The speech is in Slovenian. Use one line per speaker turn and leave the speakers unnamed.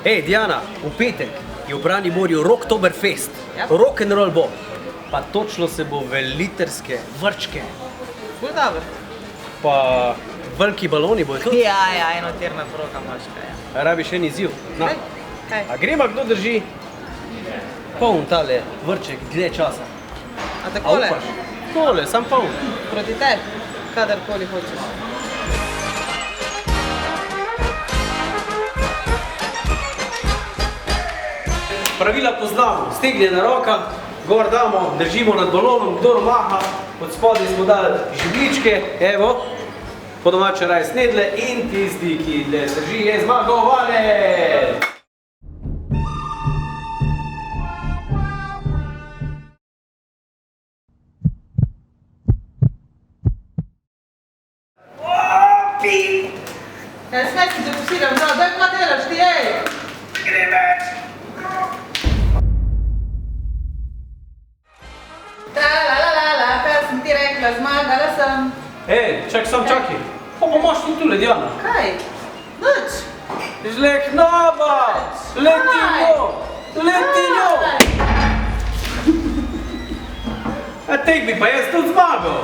Hej, Diana, v petek je v Brani morju Rocktoberfest.
Ja.
Rock'n'roll bo. Pa točno se bo v literske vrčke.
Ful dobro.
Pa veliki baloni bojo tudi.
Ja, enotirna proga moška, ja.
Rabiš en izziv. Na.
Kaj?
A gremo, kdo drži poln tale vrček dlje časa?
A takole?
upaš? Tole, sam poln.
Proti tebi? Kadarkoli hočeš.
Pravila poznamo. Stegnjena roka, gor damo, držimo nad balonom, kdor maha, od spodaj smo dali žebljičke, evo, po domače raje snedle in tisti, ki dlje drži, je zmagovalec!
Ja, smej si dopusiram, no, daj pa delaš ti, ej!
Gre več!
Tra-la-la-la-la, kaj sem ti rekla, zmagala sem.
Čakaj, sam čakaj. Pa bomoš ti tule, Diana.
Kaj? Nič.
Žlehnova! Letino! Letino! A tek bi pa jaz tudi zmagal.